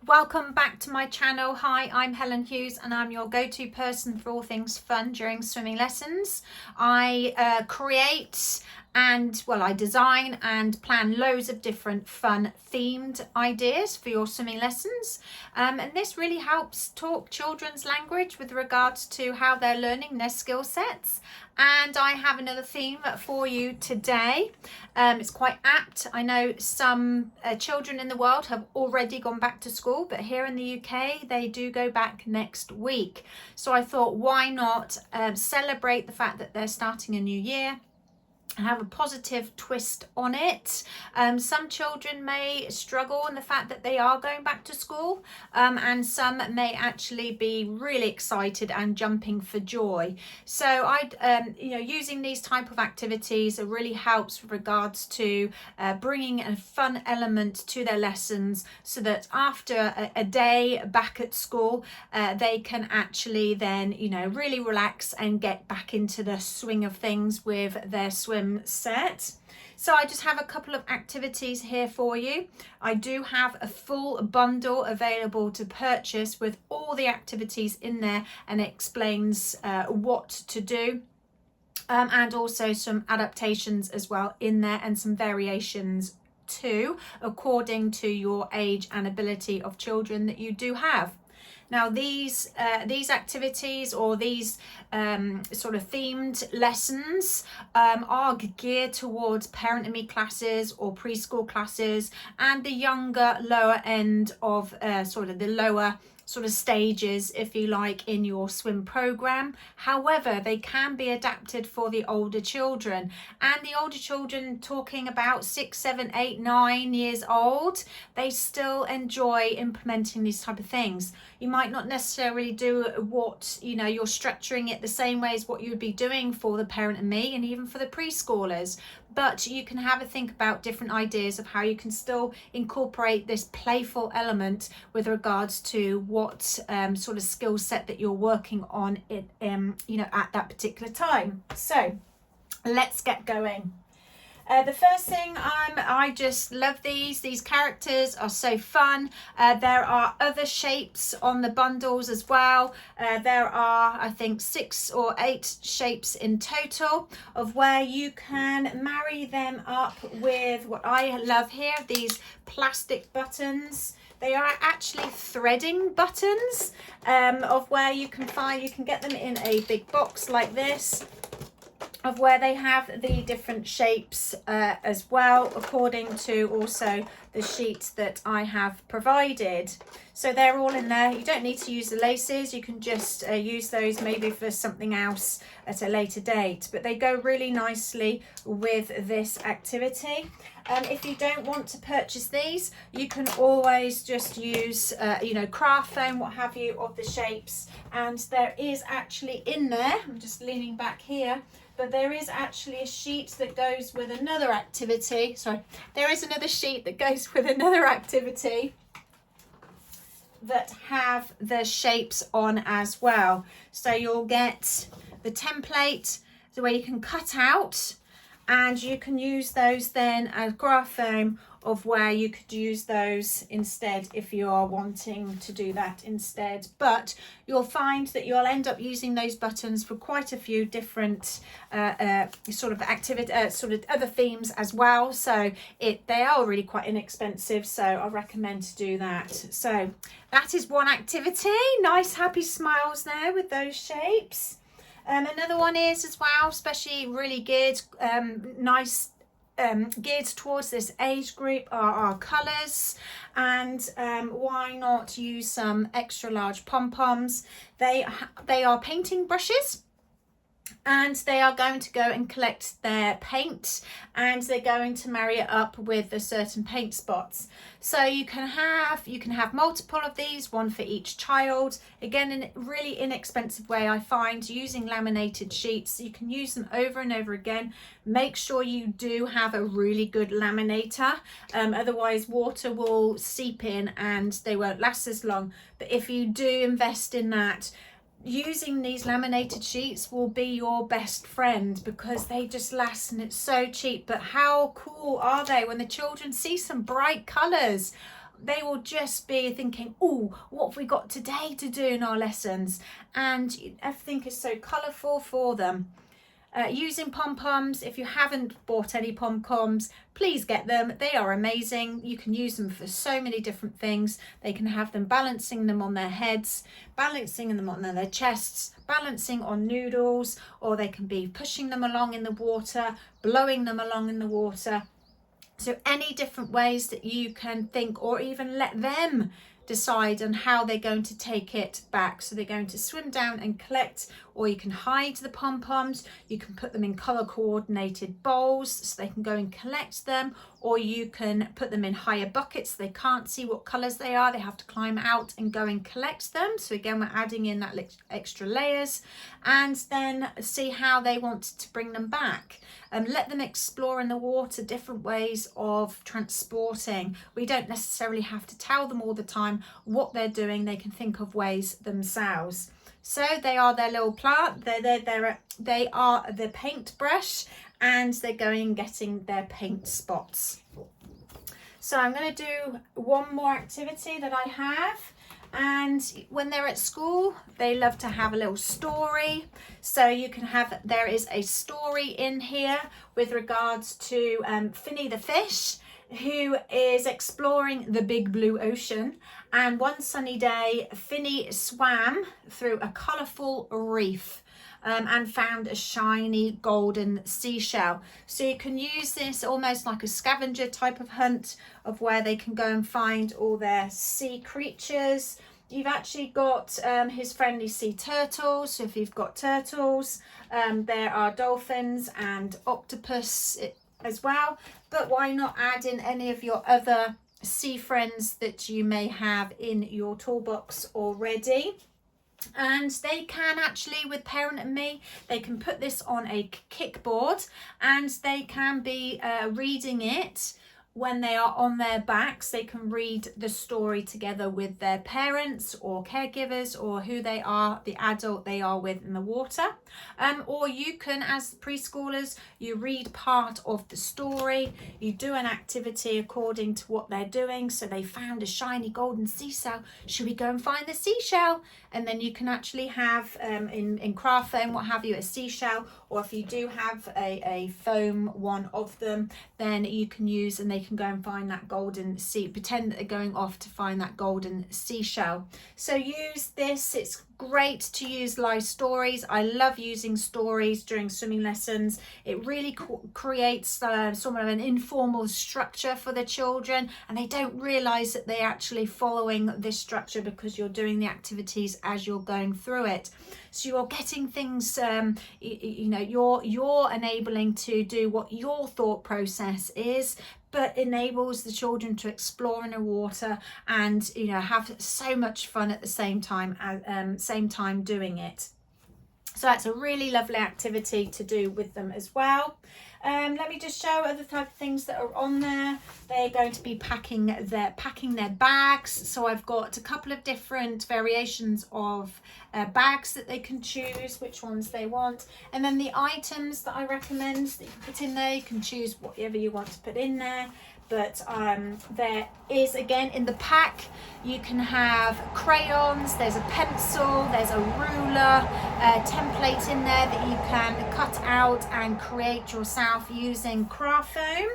Welcome back to my channel. Hi, I'm Helen Hughes and I'm your go-to person for all things fun during swimming lessons. I create I design and plan loads of different fun themed ideas for your swimming lessons. And this really helps talk children's language with regards to how they're learning their skill sets. And I have another theme for you today. It's quite apt. I know some children in the world have already gone back to school, but here in the UK, they do go back next week. So I thought, why not celebrate the fact that they're starting a new year? Have a positive twist on it. Some children may struggle in the fact that they are going back to school, and some may actually be really excited and jumping for joy. So using these type of activities really helps with regards to bringing a fun element to their lessons, so that after a day back at school, they can actually then really relax and get back into the swing of things with their swim set. So I just have a couple of activities here for you. I do have a full bundle available to purchase with all the activities in there, and it explains what to do. And also some adaptations as well in there, and some variations too, according to your age and ability of children that you do have. Now these activities or these sort of themed lessons are geared towards parent and me classes or preschool classes, and the younger lower end of the lower sort of stages, if you like, in your swim program. However, they can be adapted for the older children, and the older children, talking about 6, 7, 8, 9 years old, they still enjoy implementing these type of things. You might not necessarily do what you're structuring it the same way as what you would be doing for the parent and me, and even for the preschoolers, but you can have a think about different ideas of how you can still incorporate this playful element with regards to what sort of skill set that you're working on at that particular time. So let's get going. The first thing, I just love these characters are so fun. There are other shapes on the bundles as well. There are, I think, 6 or 8 shapes in total, of where you can marry them up with what I love here, these plastic buttons. They are actually threading buttons, of where you can get them in a big box like this, of where they have the different shapes as well, according to also the sheet that I have provided. So they're all in there. You don't need to use the laces. You can just use those maybe for something else at a later date, but they go really nicely with this activity. If you don't want to purchase these, you can always just use craft foam, what have you, of the shapes. And there is actually in there, I'm just leaning back here, but there is actually a sheet that goes with another activity. Sorry, there is another sheet that goes with another activity that have the shapes on as well. So you'll get the template, the way you can cut out, and you can use those then as graph foam, of where you could use those instead if you are wanting to do that instead. But you'll find that you'll end up using those buttons for quite a few different sort of other themes as well. So they are really quite inexpensive, so I recommend to do that. So that is one activity. Nice happy smiles there with those shapes. Another one is as well, especially really geared, geared towards this age group, are our colours. And why not use some extra large pom-poms? They are painting brushes, and they are going to go and collect their paint, and they're going to marry it up with the certain paint spots. So you can have multiple of these, one for each child. Again, in a really inexpensive way, I find, using laminated sheets. You can use them over and over again. Make sure you do have a really good laminator, otherwise water will seep in and they won't last as long. But if you do invest in that, using these laminated sheets will be your best friend, because they just last and it's so cheap. But how cool are they when the children see some bright colors? they will just be thinking, oh, what have we got today to do in our lessons? And everything is so colourful for them. Using pom-poms, if you haven't bought any pom-poms, please get them. They are amazing. You can use them for so many different things. They can have them balancing them on their heads, balancing them on their chests, balancing on noodles, or they can be pushing them along in the water, blowing them along in the water. So any different ways that you can think, or even let them decide on how they're going to take it back. So they're going to swim down and collect, or you can hide the pom-poms. You can put them in color coordinated bowls so they can go and collect them, or you can put them in higher buckets so they can't see what colors they are. They have to climb out and go and collect them. So again, we're adding in that extra layers, and then see how they want to bring them back. Let them explore in the water different ways of transporting. We don't necessarily have to tell them all the time what they're doing. They can think of ways themselves. So they are their little plant. They are the paintbrush, and they're going and getting their paint spots. So I'm going to do one more activity that I have. And when they're at school, they love to have a little story. So you can have, there is a story in here with regards to Finny the fish, who is exploring the big blue ocean. And one sunny day, Finny swam through a colourful reef and found a shiny golden seashell. So you can use this almost like a scavenger type of hunt, of where they can go and find all their sea creatures. You've actually got his friendly sea turtles. So if you've got turtles, there are dolphins and octopus as well. But why not add in any of your other sea friends that you may have in your toolbox already? And they can actually, with Parent and Me, they can put this on a kickboard, and they can be reading it when they are on their backs. They can read the story together with their parents or caregivers, or who they are, the adult they are with in the water. Or you can, as preschoolers, you read part of the story, you do an activity according to what they're doing. So they found a shiny golden seashell. Should we go and find the seashell? And then you can actually have in craft foam, what have you, a seashell, or if you do have a foam one of them, then you can use, and they can go and find that golden pretend that they're going off to find that golden seashell. So use this. It's great to use live stories. I love using stories during swimming lessons. It really creates sort of an informal structure for the children, and they don't realize that they're actually following this structure because you're doing the activities as you're going through it. So you're getting things, you're enabling to do what your thought process is, but enables the children to explore in the water and have so much fun at the same time doing it. So that's a really lovely activity to do with them as well. Let me just show other type of things that are on there. They're going to be packing their bags. So I've got a couple of different variations of bags that they can choose which ones they want. And then the items that I recommend that you can put in there, you can choose whatever you want to put in there. But there is, again, in the pack, you can have crayons, there's a pencil, there's a ruler, a template in there that you can cut out and create yourself using craft foam,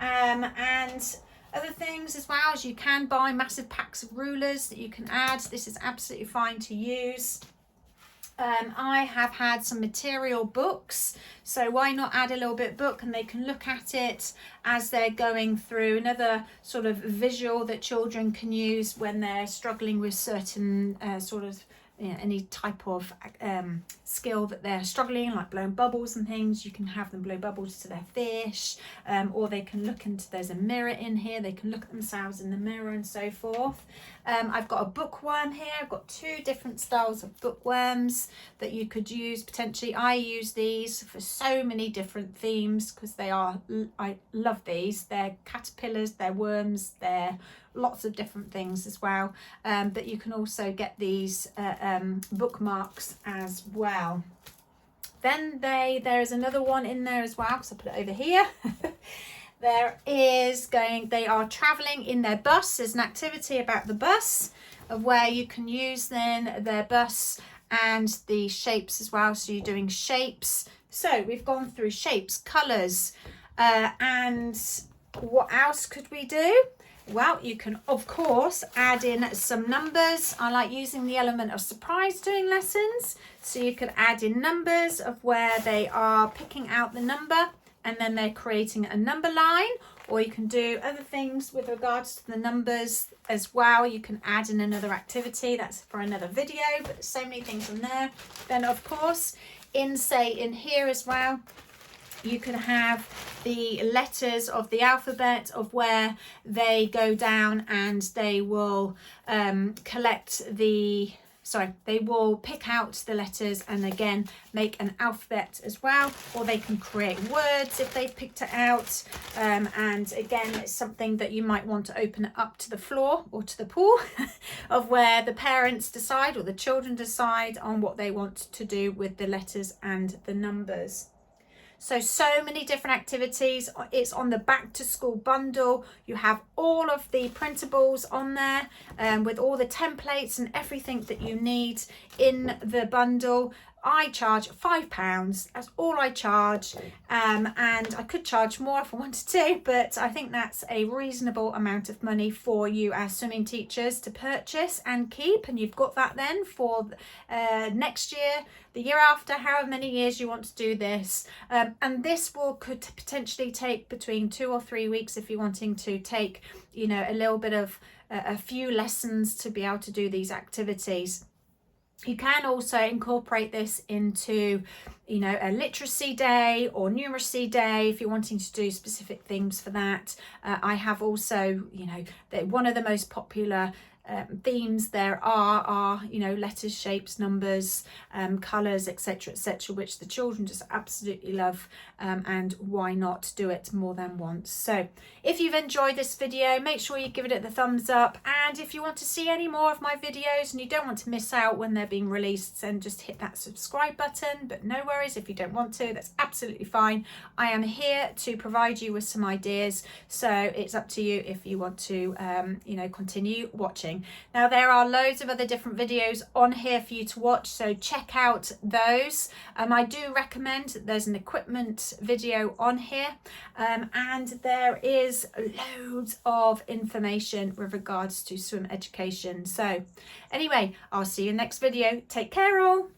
and other things as well. As you can buy massive packs of rulers that you can add. This is absolutely fine to use. I have had some material books, so why not add a little bit book, and they can look at it as they're going through. Another sort of visual that children can use when they're struggling with certain any type of skill that they're struggling, like blowing bubbles and things. You can have them blow bubbles to their fish, or they can look into, there's a mirror in here, they can look at themselves in the mirror and so forth. I've got a bookworm here. I've got two different styles of bookworms that you could use potentially. I use these for so many different themes because I love these. They're caterpillars, they're worms, they're lots of different things as well. But you can also get these bookmarks as well. Then there is another one in there as well, because I put it over here. they are traveling in their bus. There's an activity about the bus of where you can use then their bus and the shapes as well. So you're doing shapes. So we've gone through shapes, colours, and what else could we do? Well, you can of course add in some numbers. I like using the element of surprise doing lessons. So you could add in numbers of where they are picking out the number and then they're creating a number line, or you can do other things with regards to the numbers as well. You can add in another activity, that's for another video, but so many things on there. Then of course, in here as well, you can have the letters of the alphabet of where they go down and they will they will pick out the letters and again make an alphabet as well, or they can create words if they've picked it out, and again it's something that you might want to open it up to the floor or to the pool of where the parents decide or the children decide on what they want to do with the letters and the numbers. So many different activities. It's on the back to school bundle. You have all of the printables on there with all the templates and everything that you need in the bundle. I charge £5. That's all I charge, and I could charge more if I wanted to, but I think that's a reasonable amount of money for you as swimming teachers to purchase and keep, and you've got that then for next year, the year after, however many years you want to do this, and this could potentially take between 2 or 3 weeks if you're wanting to take, you know, a little bit of a few lessons to be able to do these activities. You can also incorporate this into, you know, a literacy day or numeracy day if you're wanting to do specific themes for that. I have also, you know, one of the most popular themes there are, you know, letters, shapes, numbers, colours, etc., which the children just absolutely love, and why not do it more than once. So if you've enjoyed this video, make sure you give it the thumbs up, and if you want to see any more of my videos and you don't want to miss out when they're being released, then just hit that subscribe button. But no worries if you don't want to, that's absolutely fine. I am here to provide you with some ideas, so it's up to you if you want to you know, continue watching. Now there are loads of other different videos on here for you to watch, so check out those. I do recommend that there's an equipment video on here, and there is loads of information with regards to swim education. So anyway, I'll see you in the next video. Take care all.